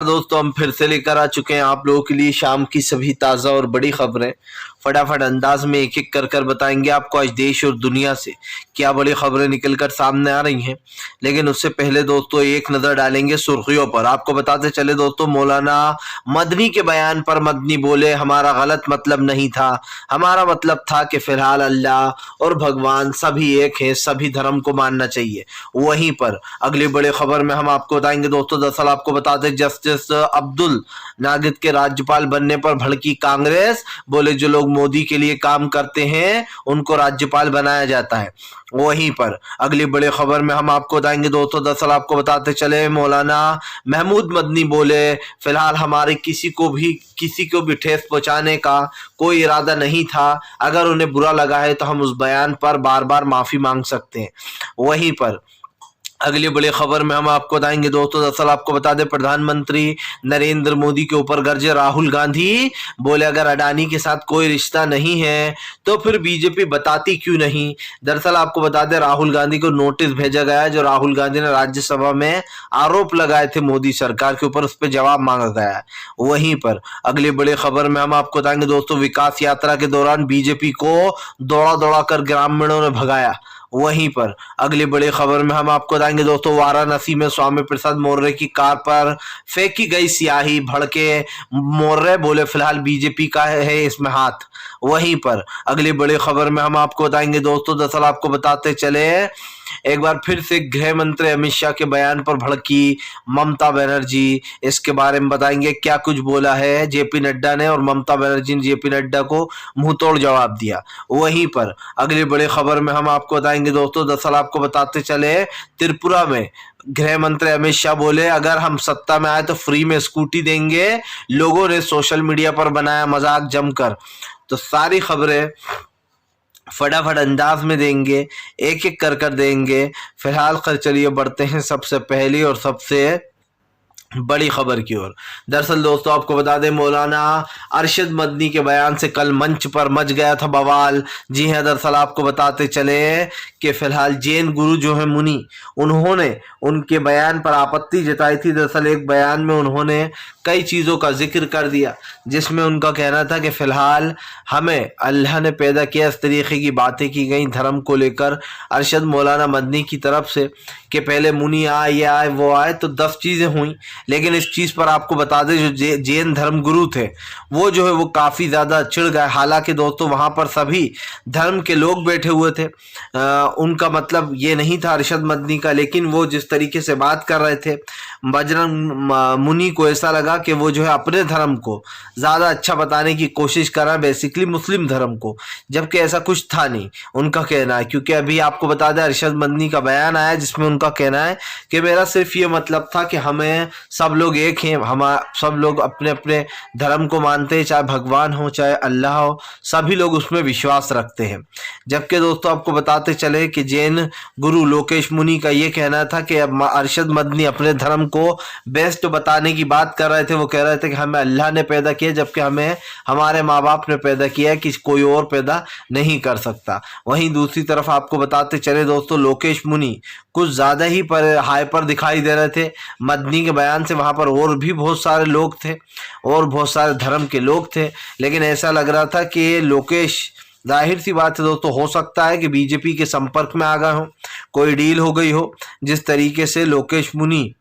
दोस्तों हम फिर से लेकर आ चुके हैं आप लोगों के लिए शाम की सभी ताज़ा और बड़ी खबरें। फटाफट अंदाज में एक एक कर बताएंगे आपको आज देश और दुनिया से क्या बड़ी खबरें निकलकर सामने आ रही हैं। लेकिन उससे पहले दोस्तों एक नज़र डालेंगे सुर्खियों पर। आपको बताते चले दोस्तों, मौलाना मदनी के बयान पर मदनी बोले हमारा गलत मतलब नहीं था, हमारा मतलब था कि फिलहाल अल्लाह और भगवान सभी एक हैं, सभी धर्म को मानना चाहिए। वहीं पर अगली बड़ी खबर में हम आपको बताएंगे दोस्तों, दरअसल आपको बता दें जस्टिस अब्दुल नागिद के राज्यपाल बनने पर भड़की कांग्रेस। बोले जो लोग मोदी के लिए काम करते हैं उनको राज्यपाल बनाया जाता है। वहीं पर अगली बड़ी खबर में हम आपको बताएंगे दोस्तों, दरअसल आपको बताते चले मौलाना महमूद मदनी बोले फिलहाल हमारे किसी को भी ठेस पहुंचाने का कोई इरादा नहीं था। अगर उन्हें बुरा लगा है तो हम उस बयान पर बार बार माफी मांग सकते हैं। वहीं पर अगली बड़ी खबर में हम आपको बताएंगे दोस्तों, दरअसल आपको बता दें प्रधानमंत्री नरेंद्र मोदी के ऊपर गरजे राहुल गांधी। बोले अगर अडानी के साथ कोई रिश्ता नहीं है तो फिर बीजेपी बताती क्यों नहीं। दरअसल आपको बता दें राहुल गांधी को नोटिस भेजा गया है। जो राहुल गांधी ने राज्यसभा में आरोप लगाए थे मोदी सरकार के ऊपर, उस पर जवाब मांगा गया है। वहीं पर अगली बड़ी खबर में हम आपको बताएंगे दोस्तों, विकास यात्रा के दौरान बीजेपी को दौड़ा दौड़ा कर ग्रामीणों ने भगाया। वहीं पर अगली बड़ी खबर में हम आपको बताएंगे दोस्तों, वाराणसी में स्वामी प्रसाद मौर्य की कार पर फेंकी गई स्याही। भड़के मौर्य बोले फिलहाल बीजेपी का है इसमें हाथ। वहीं पर अगली बड़ी खबर में हम आपको बताएंगे दोस्तों, दरअसल आपको बताते चले एक बार फिर से गृह मंत्री अमित शाह के बयान पर भड़की ममता बनर्जी। इसके बारे में बताएंगे क्या कुछ बोला है जेपी नड्डा ने, और ममता बनर्जी ने जेपी नड्डा को मुंहतोड़ जवाब दिया। वहीं पर अगली बड़ी खबर में हम आपको बताएंगे दोस्तों, दरअसल आपको बताते चले त्रिपुरा में गृह मंत्री अमित शाह बोले अगर हम सत्ता में आए तो फ्री में स्कूटी देंगे। लोगों ने सोशल मीडिया पर बनाया मजाक जमकर। तो सारी खबरें फटाफट अंदाज में देंगे, एक एक कर देंगे। फिलहाल चलिए बढ़ते हैं सबसे पहली और सबसे बड़ी खबर की ओर। दरअसल दोस्तों आपको बता दें मौलाना अरशद मदनी के बयान से कल मंच पर मच गया था बवाल। जी हां, दरअसल आपको बताते चले कि फिलहाल जैन गुरु जो है मुनि, उन्होंने उनके बयान पर आपत्ति जताई थी। दरअसल एक बयान में उन्होंने कई चीज़ों का जिक्र कर दिया जिसमें उनका कहना था कि फिलहाल हमें अल्लाह ने पैदा किया। इस तरीके की बातें की गई धर्म को लेकर अरशद मौलाना मदनी की तरफ से कि पहले मुनि आए, ये आए, वो आए, तो 10 चीज़ें हुई। लेकिन इस चीज़ पर आपको बता दें जो जैन धर्म गुरु थे वो जो है वो काफ़ी ज़्यादा चिढ़ गए। हालांकि दोस्तों वहाँ पर सभी धर्म के लोग बैठे हुए थे, उनका मतलब ये नहीं था अरशद मदनी का, लेकिन वो जिस तरीके से बात कर रहे थे बजरंग मुनि को ऐसा लगा कि वो जो है अपने धर्म को ज़्यादा अच्छा बताने की कोशिश कर रहा है, बेसिकली मुस्लिम धर्म को, जबकि ऐसा कुछ था नहीं उनका कहना है। क्योंकि अभी आपको बता दें अरशद मदनी का बयान आया जिसमें उनका कहना है कि मेरा सिर्फ ये मतलब था कि हमें सब लोग एक हैं, हम सब लोग अपने अपने धर्म को मानते हैं, चाहे भगवान हो चाहे अल्लाह हो, सभी लोग उसमें विश्वास रखते हैं। जबकि दोस्तों आपको बताते चले कि जैन गुरु लोकेश मुनि का ये कहना था कि अरशद मदनी अपने धर्म को बेस्ट बताने की बात कर रहे थे। वो कह रहे थे कि हमें अल्लाह ने पैदा किया, जबकि हमें हमारे माँ बाप ने पैदा किया है, कि कोई और पैदा नहीं कर सकता। वहीं दूसरी तरफ आपको बताते चले दोस्तों, लोकेश मुनि कुछ ज़्यादा ही हाइपर दिखाई दे रहे थे मदनी के बयान से। वहाँ पर और भी बहुत सारे लोग थे और बहुत सारे धर्म के लोग थे, लेकिन ऐसा लग रहा था कि लोकेश, जाहिर सी बात है दोस्तों, हो सकता है कि बीजेपी के संपर्क में आ गए हो, कोई डील हो गई हो। जिस तरीके से लोकेश मुनि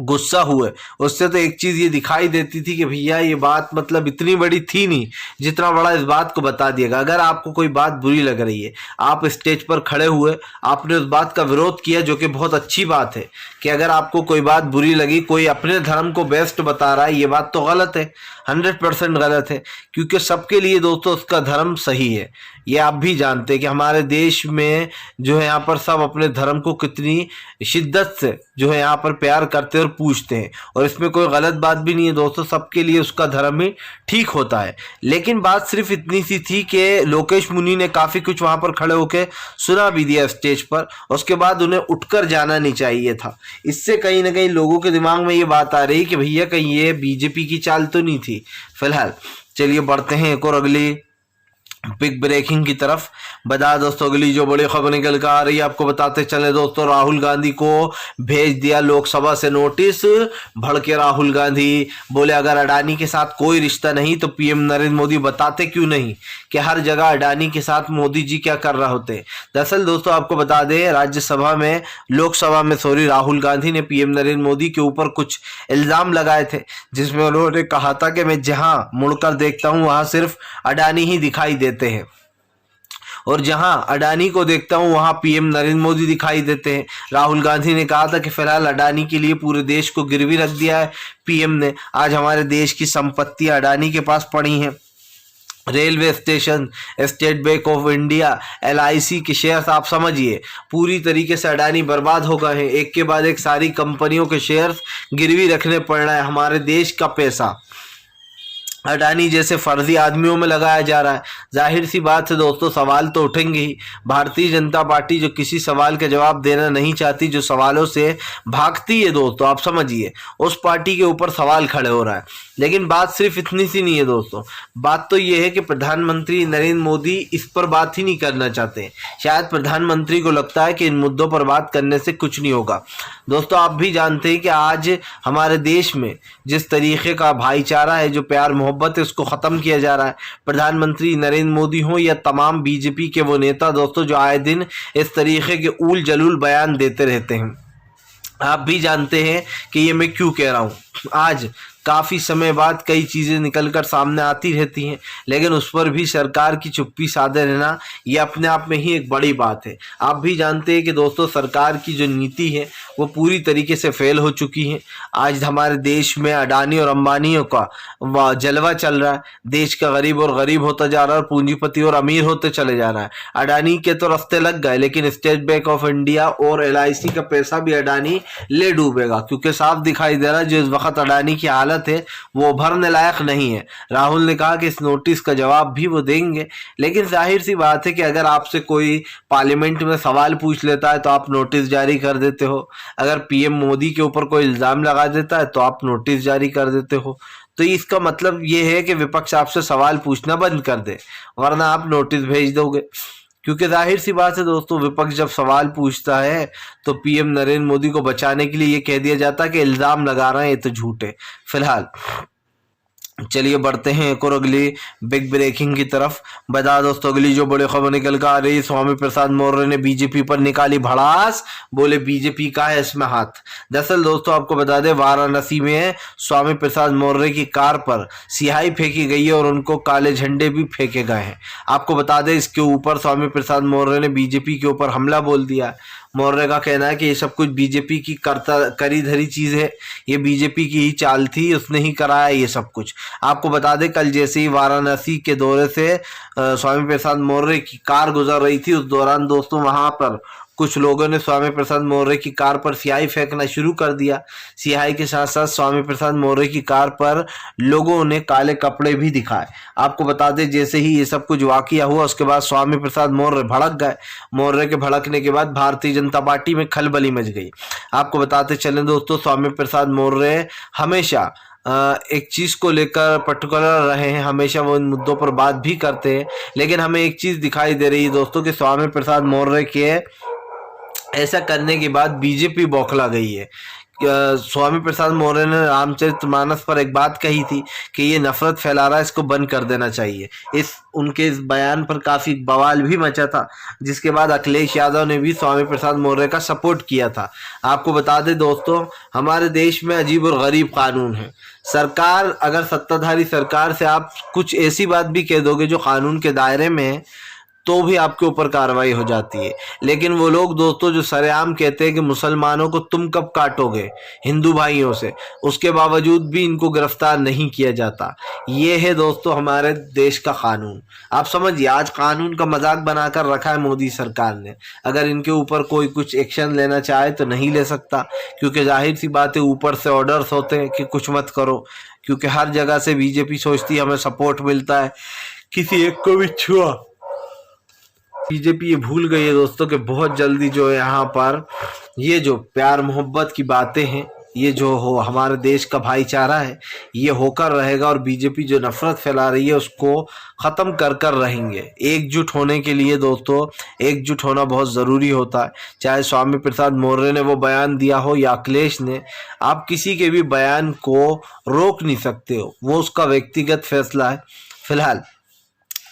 गुस्सा हुए उससे तो एक चीज ये दिखाई देती थी कि भैया ये बात मतलब इतनी बड़ी थी नहीं जितना बड़ा इस बात को बता दिएगा। अगर आपको कोई बात बुरी लग रही है, आप स्टेज पर खड़े हुए, आपने उस बात का विरोध किया, जो कि बहुत अच्छी बात है कि अगर आपको कोई बात बुरी लगी, कोई अपने धर्म को बेस्ट बता रहा है, ये बात तो गलत है, 100% गलत है। क्योंकि सबके लिए दोस्तों उसका धर्म सही है। ये आप भी जानते हैं कि हमारे देश में जो है यहाँ पर सब अपने धर्म को कितनी शिद्दत से जो है यहाँ पर प्यार करते और पूछते हैं, और इसमें कोई गलत बात भी नहीं है दोस्तों, सबके लिए उसका धर्म ही ठीक होता है। लेकिन बात सिर्फ इतनी सी थी कि लोकेश मुनि ने काफ़ी कुछ वहाँ पर खड़े होकर सुना भी दिया स्टेज पर, उसके बाद उन्हें उठकर जाना नहीं चाहिए था। इससे कहीं ना कहीं लोगों के दिमाग में ये बात आ रही कि भैया कहीं ये बीजेपी की चाल तो नहीं थी। फिलहाल चलिए बढ़ते हैं एक और अगली बिग ब्रेकिंग की तरफ बता दोस्तों, अगली जो बड़ी खबर निकल कर आ रही है आपको बताते चले दोस्तों, राहुल गांधी को भेज दिया लोकसभा से नोटिस। भड़के राहुल गांधी, बोले अगर अडानी के साथ कोई रिश्ता नहीं तो पीएम नरेंद्र मोदी बताते क्यों नहीं कि हर जगह अडानी के साथ मोदी जी क्या कर रहे होते। दरअसल दोस्तों आपको बता दें, राज्यसभा में लोकसभा में राहुल गांधी ने पीएम नरेंद्र मोदी के ऊपर कुछ इल्जाम लगाए थे, जिसमें उन्होंने कहा था कि मैं जहां मुड़कर देखता हूं वहां सिर्फ अडानी ही दिखाई देते हैं और जहां अडानी को देखता हूं वहां पीएम नरेंद्र मोदी दिखाई देते हैं। राहुल गांधी ने कहा था कि फिलहाल अडानी के लिए पूरे देश को गिरवी रख दिया है पीएम ने। आज हमारे देश की संपत्तियां अडानी के पास पड़ी हैं। Railway station, state bank of India, LIC के शेयर्स आप समझिए पूरी तरीके से अडानी बर्बाद हो गए हैं। एक के बाद एक सारी कंपनियों के शेयर्स गिरवी रखने पड़ रहा है। हमारे देश का पैसा अडानी जैसे फर्जी आदमियों में लगाया जा रहा है। जाहिर सी बात है दोस्तों, सवाल तो उठेंगे ही। भारतीय जनता पार्टी जो किसी सवाल का जवाब देना नहीं चाहती, जो सवालों से भागती है दोस्तों, आप समझिए उस पार्टी के ऊपर सवाल खड़े हो रहा है। लेकिन बात सिर्फ इतनी सी नहीं है दोस्तों, बात तो ये है कि प्रधानमंत्री नरेंद्र मोदी इस पर बात ही नहीं करना चाहते। शायद प्रधानमंत्री को लगता है कि इन मुद्दों पर बात करने से कुछ नहीं होगा। दोस्तों आप भी जानते हैं कि आज हमारे देश में जिस तरीके का भाईचारा है, जो प्यार मोहब्बत है, उसको ख़त्म किया जा रहा है। प्रधानमंत्री नरेंद्र मोदी हों या तमाम बीजेपी के वो नेता दोस्तों जो आए दिन इस तरीके के ऊल जलूल बयान देते रहते हैं। आप भी जानते हैं कि ये मैं क्यों कह रहा हूँ। आज काफ़ी समय बाद कई चीज़ें निकलकर सामने आती रहती हैं, लेकिन उस पर भी सरकार की चुप्पी साधे रहना ये अपने आप में ही एक बड़ी बात है। आप भी जानते हैं कि दोस्तों सरकार की जो नीति है वो पूरी तरीके से फेल हो चुकी है। आज हमारे देश में अडानी और अंबानियों का जलवा चल रहा है। देश का गरीब और गरीब होता जा रहा है और पूंजीपति और अमीर होते चले जा रहा है। अडानी के तो रास्ते लग गए, लेकिन स्टेट बैंक ऑफ इंडिया और एलआईसी का पैसा भी अडानी ले डूबेगा, क्योंकि साफ दिखाई दे रहा है जो इस वक्त अडानी की हालत है वो भरने लायक नहीं है। राहुल ने कहा कि इस नोटिस का जवाब भी वो देंगे, लेकिन जाहिर सी बात है कि अगर आपसे कोई पार्लियामेंट में सवाल पूछ लेता है तो आप नोटिस जारी कर देते हो। अगर पीएम मोदी के ऊपर कोई इल्जाम लगा देता है तो आप नोटिस जारी कर देते हो। तो इसका मतलब ये है कि विपक्ष आपसे सवाल पूछना बंद कर दे, वरना आप नोटिस भेज दोगे। क्योंकि जाहिर सी बात है दोस्तों, विपक्ष जब सवाल पूछता है तो पीएम नरेंद्र मोदी को बचाने के लिए ये कह दिया जाता है कि इल्जाम लगा रहे हैं, ये तो झूठ है। फिलहाल चलिए बढ़ते हैं एक और अगली बिग ब्रेकिंग की तरफ। बता दोस्तों, अगली जो बड़ी खबर निकल कर आ रही है, स्वामी प्रसाद मौर्य ने बीजेपी पर निकाली भड़ास, बोले बीजेपी का है इसमें हाथ। दरअसल दोस्तों आपको बता दें, वाराणसी में स्वामी प्रसाद मौर्य की कार पर सियाही फेंकी गई है और उनको काले झंडे भी फेंके गए हैं। आपको बता दें, इसके ऊपर स्वामी प्रसाद मौर्य ने बीजेपी के ऊपर हमला बोल दिया। मौर्य का कहना है कि ये सब कुछ बीजेपी की करी धरी चीज़ है, ये बीजेपी की ही चाल थी, उसने ही कराया ये सब कुछ। आपको बता दें, कल जैसे ही वाराणसी के दौरे से स्वामी प्रसाद मौर्य की कार गुजर रही थी, उस दौरान दोस्तों वहां पर कुछ लोगों ने स्वामी प्रसाद मौर्य की कार पर स्याही फेंकना शुरू कर दिया। स्याही के साथ साथ स्वामी प्रसाद मौर्य की कार पर लोगों ने काले कपड़े भी दिखाए। आपको बता दें, जैसे ही ये सब कुछ वाकया हुआ उसके बाद स्वामी प्रसाद मौर्य भड़क गए। मौर्य के भड़कने के बाद भारतीय जनता पार्टी में खलबली मच गई। आपको बताते चले दोस्तों, स्वामी प्रसाद मौर्य हमेशा एक चीज़ को लेकर पर्टिकुलर रहे हैं, हमेशा वो इन मुद्दों पर बात भी करते हैं। लेकिन हमें एक चीज़ दिखाई दे रही है दोस्तों कि स्वामी प्रसाद मौर्य के ऐसा करने के बाद बीजेपी बौखला गई है। स्वामी प्रसाद मौर्य ने रामचरितमानस पर एक बात कही थी कि ये नफरत फैला रहा है, इसको बंद कर देना चाहिए। उनके इस बयान पर काफ़ी बवाल भी मचा था, जिसके बाद अखिलेश यादव ने भी स्वामी प्रसाद मौर्य का सपोर्ट किया था। आपको बता दें दोस्तों, हमारे देश में अजीब और गरीब कानून है। सरकार, अगर सत्ताधारी सरकार से आप कुछ ऐसी बात भी कह दोगे जो कानून के दायरे में है, तो भी आपके ऊपर कार्रवाई हो जाती है। लेकिन वो लोग दोस्तों जो सरेआम कहते हैं कि मुसलमानों को तुम कब काटोगे हिंदू भाइयों से, उसके बावजूद भी इनको गिरफ्तार नहीं किया जाता। ये है दोस्तों हमारे देश का कानून। आप समझिए, आज कानून का मजाक बनाकर रखा है मोदी सरकार ने। अगर इनके ऊपर कोई कुछ एक्शन लेना चाहे तो नहीं ले सकता, क्योंकि जाहिर सी बात है ऊपर से ऑर्डर्स होते हैं कि कुछ मत करो। क्योंकि हर जगह से बीजेपी सोचती है हमें सपोर्ट मिलता है, किसी एक को भी छुआ। बीजेपी ये भूल गई है दोस्तों कि बहुत जल्दी जो है यहाँ पर ये जो प्यार मोहब्बत की बातें हैं ये जो हो हमारे देश का भाईचारा है ये होकर रहेगा, और बीजेपी जो नफरत फैला रही है उसको ख़त्म कर कर रहेंगे। एकजुट होने के लिए दोस्तों एकजुट होना बहुत ज़रूरी होता है। चाहे स्वामी प्रसाद मौर्य ने वो बयान दिया हो या अखिलेश ने, आप किसी के भी बयान को रोक नहीं सकते हो, वो उसका व्यक्तिगत फैसला है। फिलहाल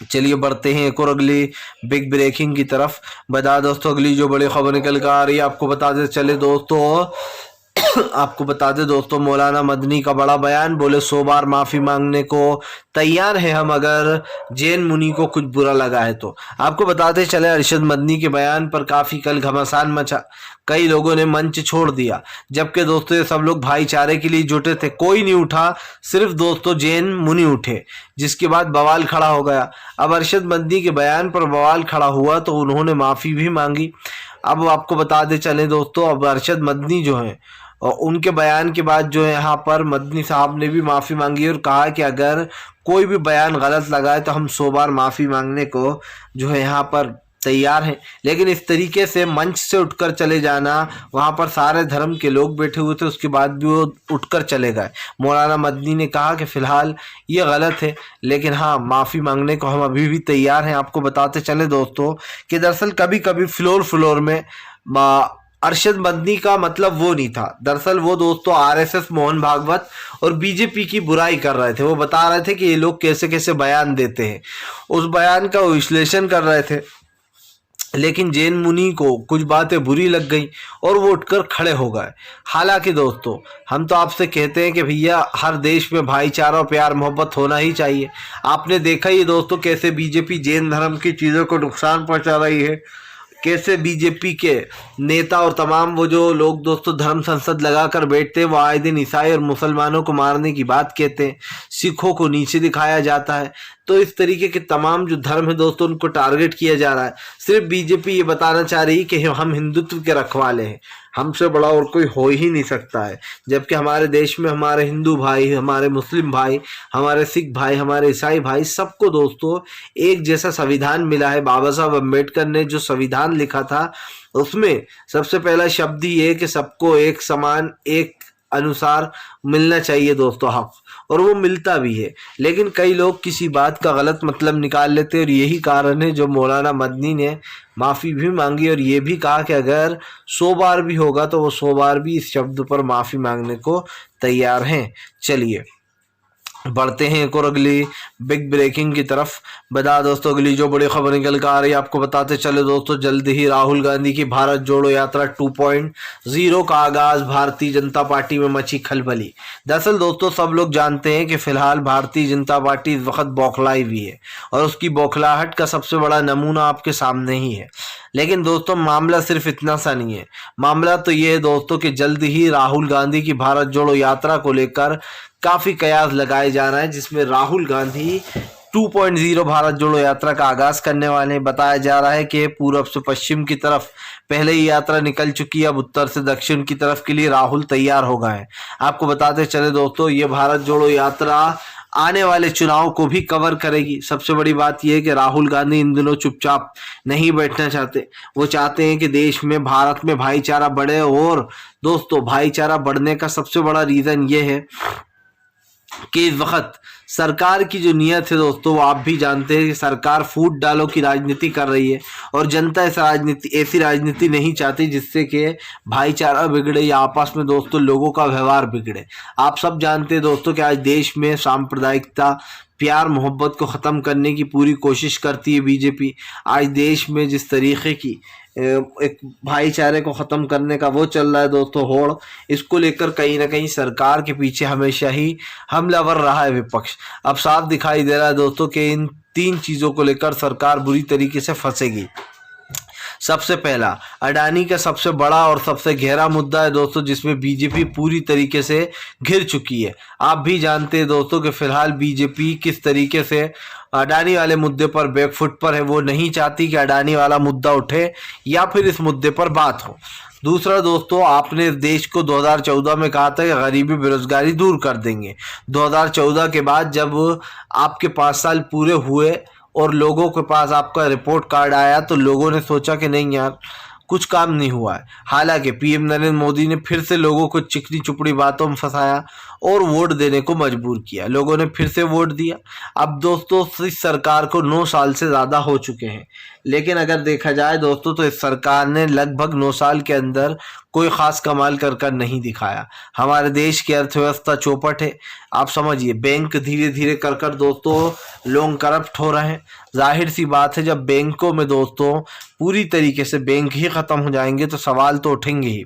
चलिए बढ़ते हैं एक और अगली बिग ब्रेकिंग की तरफ। बता दोस्तों अगली जो बड़ी खबर निकल कर आ रही है, आपको बताते चले दोस्तों आपको बता दें दोस्तों, मौलाना मदनी का बड़ा बयान, बोले 100 बार माफ़ी मांगने को तैयार है हम अगर जैन मुनि को कुछ बुरा लगा है तो। आपको बताते चले अरशद मदनी के बयान पर काफ़ी कल घमासान मचा, कई लोगों ने मंच छोड़ दिया, जबकि दोस्तों ये सब लोग भाईचारे के लिए जुटे थे, कोई नहीं उठा, सिर्फ दोस्तों जैन मुनि उठे, जिसके बाद बवाल खड़ा हो गया। अब अरशद मदनी के बयान पर बवाल खड़ा हुआ तो उन्होंने माफ़ी भी मांगी। अब आपको बता दे चले दोस्तों, अब अरशद मदनी जो हैं और उनके बयान के बाद जो है यहाँ पर मदनी साहब ने भी माफ़ी मांगी और कहा कि अगर कोई भी बयान गलत लगा है तो हम 100 बार माफ़ी मांगने को जो है यहाँ पर तैयार हैं। लेकिन इस तरीके से मंच से उठकर चले जाना, वहाँ पर सारे धर्म के लोग बैठे हुए थे, उसके बाद भी वो उठकर चले गए। मौलाना मदनी ने कहा कि फ़िलहाल ये गलत है, लेकिन हाँ माफ़ी मांगने को हम अभी भी तैयार हैं। आपको बताते चले दोस्तों कि दरअसल कभी कभी फ्लोर में अरशद मदनी का मतलब वो नहीं था, दरअसल वो दोस्तों आरएसएस मोहन भागवत और बीजेपी की बुराई कर रहे थे। वो बता रहे थे कि ये लोग कैसे कैसे बयान देते हैं, उस बयान का विश्लेषण कर रहे थे। लेकिन जैन मुनि को कुछ बातें बुरी लग गई और वो उठकर खड़े हो गए। हालांकि दोस्तों हम तो आपसे कहते हैं कि भैया हर देश में भाईचारा और प्यार मोहब्बत होना ही चाहिए। आपने देखा ही दोस्तों कैसे बीजेपी जैन धर्म की चीज़ों को नुकसान पहुंचा रही है, कैसे बीजेपी के नेता और तमाम वो जो लोग दोस्तों धर्म संसद लगाकर बैठते हैं, वो आए दिन ईसाई और मुसलमानों को मारने की बात कहते हैं, सिखों को नीचे दिखाया जाता है। तो इस तरीके के तमाम जो धर्म है दोस्तों उनको टारगेट किया जा रहा है। सिर्फ बीजेपी ये बताना चाह रही है कि हम हिंदुत्व के रखवाले हैं, हमसे बड़ा और कोई हो ही नहीं सकता है। जबकि हमारे देश में हमारे हिंदू भाई, हमारे मुस्लिम भाई, हमारे सिख भाई, हमारे ईसाई भाई, सबको दोस्तों एक जैसा संविधान मिला है। बाबा साहब अम्बेडकर ने जो संविधान लिखा था उसमें सबसे पहला शब्द ही है कि सबको एक समान एक अनुसार मिलना चाहिए दोस्तों हक, और वो मिलता भी है। लेकिन कई लोग किसी बात का गलत मतलब निकाल लेते हैं और यही कारण है जो मौलाना मदनी ने माफ़ी भी मांगी और ये भी कहा कि अगर 100 बार भी होगा तो वो 100 बार भी इस शब्द पर माफ़ी मांगने को तैयार हैं। चलिए बढ़ते हैं एक और अगली बिग ब्रेकिंग की तरफ। बता दोस्तों अगली जो बड़ी खबर निकल कर आ रही है, आपको बताते चले दोस्तों, जल्द ही राहुल गांधी की भारत जोड़ो यात्रा 2.0 का आगाज, भारतीय जनता पार्टी में मची खलबली। दरअसल दोस्तों सब लोग जानते हैं कि फिलहाल भारतीय जनता पार्टी इस वक्त बौखलाई हुई है और उसकी बौखलाहट का सबसे बड़ा नमूना आपके सामने ही है। लेकिन दोस्तों मामला सिर्फ इतना सा नहीं है, मामला तो ये है दोस्तों कि जल्द ही राहुल गांधी की भारत जोड़ो यात्रा को लेकर काफ़ी कयास लगाए जा रहे हैं, जिसमें राहुल गांधी 2.0 भारत जोड़ो यात्रा का आगाज करने वाले हैं। बताया जा रहा है कि पूर्व से पश्चिम की तरफ पहले ही यात्रा निकल चुकी है, अब उत्तर से दक्षिण की तरफ के लिए राहुल तैयार हो गए हैं। आपको बताते चले दोस्तों ये भारत जोड़ो यात्रा आने वाले चुनाव को भी कवर करेगी। सबसे बड़ी बात यह है कि राहुल गांधी इन दिनों चुपचाप नहीं बैठना चाहते, वो चाहते हैं कि देश में भारत में भाईचारा बढ़े। और दोस्तों भाईचारा बढ़ने का सबसे बड़ा रीज़न ये है कि इस वक्त सरकार की जो नीयत है दोस्तों, वो आप भी जानते हैं कि सरकार फूट डालो की राजनीति कर रही है और जनता ऐसी राजनीति नहीं चाहती जिससे कि भाईचारा बिगड़े या आपस में दोस्तों लोगों का व्यवहार बिगड़े। आप सब जानते हैं दोस्तों कि आज देश में सांप्रदायिकता, प्यार मोहब्बत को ख़त्म करने की पूरी कोशिश करती है बीजेपी। आज देश में जिस तरीके की एक भाईचारे को ख़त्म करने का वो चल रहा है दोस्तों होड़, इसको लेकर कहीं ना कहीं सरकार के पीछे हमेशा ही हमलावर रहा है विपक्ष। अब साफ दिखाई दे रहा है दोस्तों कि इन 3 चीज़ों को लेकर सरकार बुरी तरीके से फंसेगी। सबसे पहला अडानी का सबसे बड़ा और सबसे गहरा मुद्दा है दोस्तों, जिसमें बीजेपी पूरी तरीके से घिर चुकी है। आप भी जानते हैं दोस्तों कि फिलहाल बीजेपी किस तरीके से अडानी वाले मुद्दे पर बैकफुट पर है। वो नहीं चाहती कि अडानी वाला मुद्दा उठे या फिर इस मुद्दे पर बात हो। दूसरा दोस्तों, आपने इस देश को 2014 में कहा था कि गरीबी बेरोजगारी दूर कर देंगे। 2014 के बाद जब आपके 5 साल पूरे हुए और लोगों के पास आपका रिपोर्ट कार्ड आया तो लोगों ने सोचा कि नहीं यार कुछ काम नहीं हुआ है। हालांकि पीएम नरेंद्र मोदी ने फिर से लोगों को चिकनी चुपड़ी बातों में फंसाया और वोट देने को मजबूर किया। लोगों ने फिर से वोट दिया। अब दोस्तों इस सरकार को 9 साल से ज़्यादा हो चुके हैं, लेकिन अगर देखा जाए दोस्तों तो इस सरकार ने लगभग 9 साल के अंदर कोई ख़ास कमाल कर नहीं दिखाया। हमारे देश की अर्थव्यवस्था चौपट है। आप समझिए, बैंक धीरे धीरे कर दोस्तों लोग करप्ट हो रहे हैं। जाहिर सी बात है, जब बैंकों में दोस्तों पूरी तरीके से बैंक ही ख़त्म हो जाएंगे तो सवाल तो उठेंगे ही।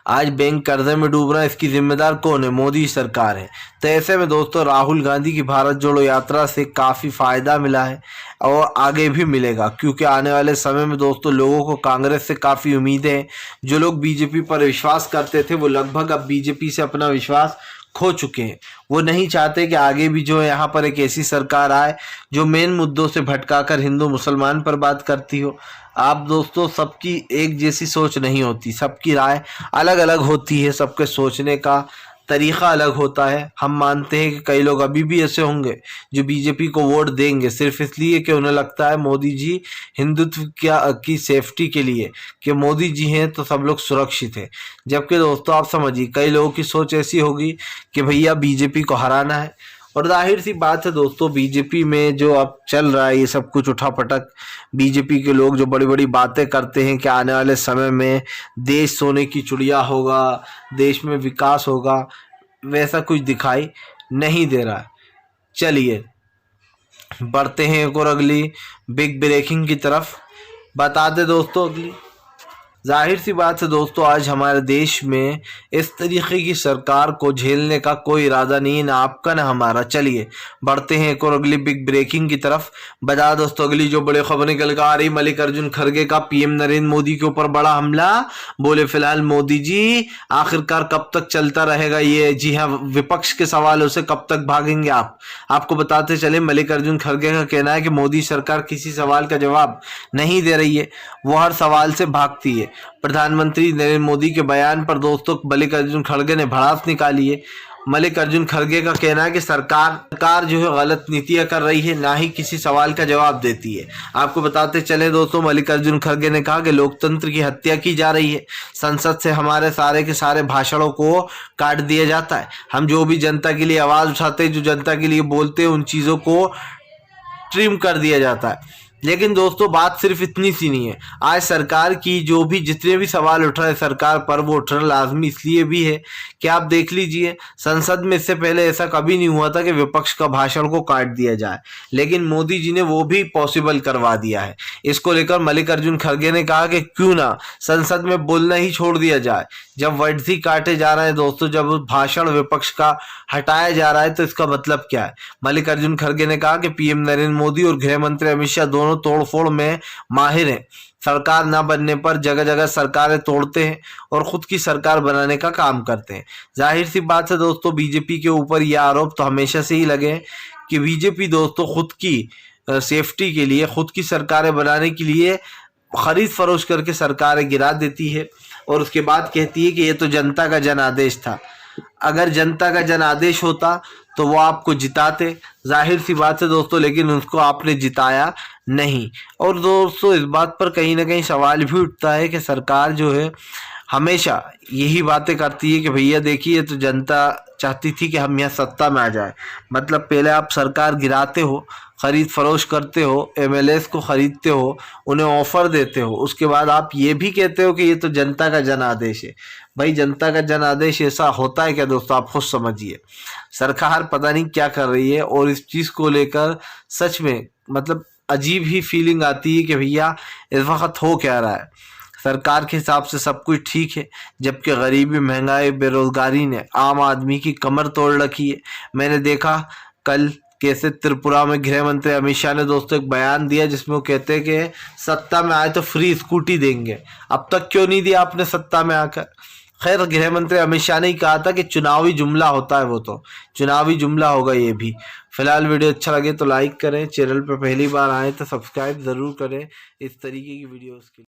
आज बैंक कर्जे में डूब रहा है, इसकी जिम्मेदार कौन है? मोदी सरकार है। तो ऐसे में दोस्तों राहुल गांधी की भारत जोड़ो यात्रा से काफ़ी फ़ायदा मिला है और आगे भी मिलेगा, क्योंकि आने वाले समय में दोस्तों लोगों को कांग्रेस से काफ़ी उम्मीदें हैं। जो लोग बीजेपी पर विश्वास करते थे वो लगभग अब बीजेपी से अपना विश्वास खो चुके हैं। वो नहीं चाहते कि आगे भी जो है यहाँ पर एक ऐसी सरकार आए जो मेन मुद्दों से भटकाकर हिंदू मुसलमान पर बात करती हो। आप दोस्तों सबकी एक जैसी सोच नहीं होती, सबकी राय अलग अलग होती है, सबके सोचने का तरीक़ा अलग होता है। हम मानते हैं कि कई लोग अभी भी ऐसे होंगे जो बीजेपी को वोट देंगे सिर्फ इसलिए कि उन्हें लगता है मोदी जी हिंदुत्व की सेफ्टी के लिए, कि मोदी जी हैं तो सब लोग सुरक्षित हैं। जबकि दोस्तों आप समझिए, कई लोगों की सोच ऐसी होगी कि भैया बीजेपी को हराना है। और जाहिर सी बात है दोस्तों, बीजेपी में जो अब चल रहा है ये सब कुछ उठापटक, बीजेपी के लोग जो बड़ी बड़ी बातें करते हैं कि आने वाले समय में देश सोने की चिड़िया होगा, देश में विकास होगा, वैसा कुछ दिखाई नहीं दे रहा है। चलिए बढ़ते हैं एक और अगली बिग ब्रेकिंग की तरफ। बता दे दोस्तों, अगली जाहिर सी बात है दोस्तों, आज हमारे देश में इस तरीके की सरकार को झेलने का कोई इरादा नहीं है, ना आपका ना हमारा। चलिए बढ़ते हैं एक और अगली बिग ब्रेकिंग की तरफ। बता दोस्तों अगली जो बड़ी खबर निकल कर आ रही, मल्लिकार्जुन खड़गे का पीएम नरेंद्र मोदी के ऊपर बड़ा हमला। बोले फिलहाल मोदी जी आखिरकार कब तक चलता रहेगा ये? जी हाँ, विपक्ष के सवालों से कब तक भागेंगे आप? आपको बताते चले, मल्लिकार्जुन खड़गे का कहना है कि मोदी सरकार किसी सवाल का जवाब नहीं दे रही है, वो हर सवाल से भागती है। प्रधानमंत्री नरेंद्र मोदी के बयान पर दोस्तों मल्लिकार्जुन खड़गे ने भड़ास निकाली है। मल्लिकार्जुन खड़गे का कहना है कि सरकार जो है गलत नीतियां कर रही है, ना ही किसी सवाल का जवाब देती है। आपको बताते चले दोस्तों, मल्लिकार्जुन खड़गे ने कहा कि लोकतंत्र की हत्या की जा रही है। संसद से हमारे सारे के सारे भाषणों को काट दिया जाता है। हम जो भी जनता के लिए आवाज़ उठाते हैं, जो जनता के लिए बोलते हैं, उन चीज़ों को ट्रिम कर दिया जाता है। लेकिन दोस्तों बात सिर्फ इतनी सी नहीं है। आज सरकार की जो भी जितने भी सवाल उठ रहे हैं सरकार पर, वो उठना लाजमी इसलिए भी है कि आप देख लीजिए, संसद में इससे पहले ऐसा कभी नहीं हुआ था कि विपक्ष का भाषण को काट दिया जाए, लेकिन मोदी जी ने वो भी पॉसिबल करवा दिया है। इसको लेकर मल्लिकार्जुन खड़गे ने कहा कि क्यों ना संसद में बोलना ही छोड़ दिया जाए। जब वर्ड्स ही काटे जा रहे हैं दोस्तों, जब भाषण विपक्ष का हटाया जा रहा है, तो इसका मतलब क्या है? मल्लिकार्जुन खड़गे ने कहा कि पीएम नरेंद्र मोदी और गृह मंत्री अमित शाह दोनों तोड़फोड़ में माहिर हैं। सरकार न बनने पर जगह जगह सरकारें तोड़ते हैं और खुद की सरकार बनाने का काम करते हैं। जाहिर सी बात है दोस्तों, बीजेपी के ऊपर यह आरोप तो हमेशा से ही लगे कि बीजेपी दोस्तों खुद की सेफ्टी के लिए, खुद की सरकारें बनाने के लिए खरीद फरोश करके सरकारें गिरा देती है और उसके बाद कहती है कि ये तो जनता का जनादेश था। अगर जनता का जनादेश होता तो वो आपको जिताते, जाहिर सी बात है दोस्तों, लेकिन उसको आपने जिताया नहीं। और दोस्तों इस बात पर कहीं ना कहीं सवाल भी उठता है कि सरकार जो है हमेशा यही बातें करती है कि भैया देखिए, तो जनता चाहती थी कि हम यहाँ सत्ता में आ जाए। मतलब पहले आप सरकार गिराते हो, खरीद फरोश करते हो, एमएलएस को खरीदते हो, उन्हें ऑफर देते हो, उसके बाद आप ये भी कहते हो कि ये तो जनता का जनादेश है। भाई जनता का जनादेश ऐसा होता है क्या दोस्तों? आप खुद समझिए। सरकार पता नहीं क्या कर रही है और इस चीज़ को लेकर सच में मतलब अजीब ही फीलिंग आती है कि भैया इस वक्त हो क्या रहा है। सरकार के हिसाब से सब कुछ ठीक है, जबकि गरीबी, महंगाई, बेरोजगारी ने आम आदमी की कमर तोड़ रखी है। मैंने देखा कल कैसे त्रिपुरा में गृह मंत्री अमित शाह ने दोस्तों एक बयान दिया जिसमें वो कहते हैं कि सत्ता में आए तो फ्री स्कूटी देंगे। अब तक क्यों नहीं दिया आपने सत्ता में आकर? खैर गृह मंत्री अमित शाह ने ही कहा था कि चुनावी जुमला होता है, वो तो चुनावी जुमला होगा ये भी। फिलहाल वीडियो अच्छा लगे तो लाइक करें, चैनल पर पहली बार आए तो सब्सक्राइब ज़रूर करें इस तरीके की वीडियोस के लिए।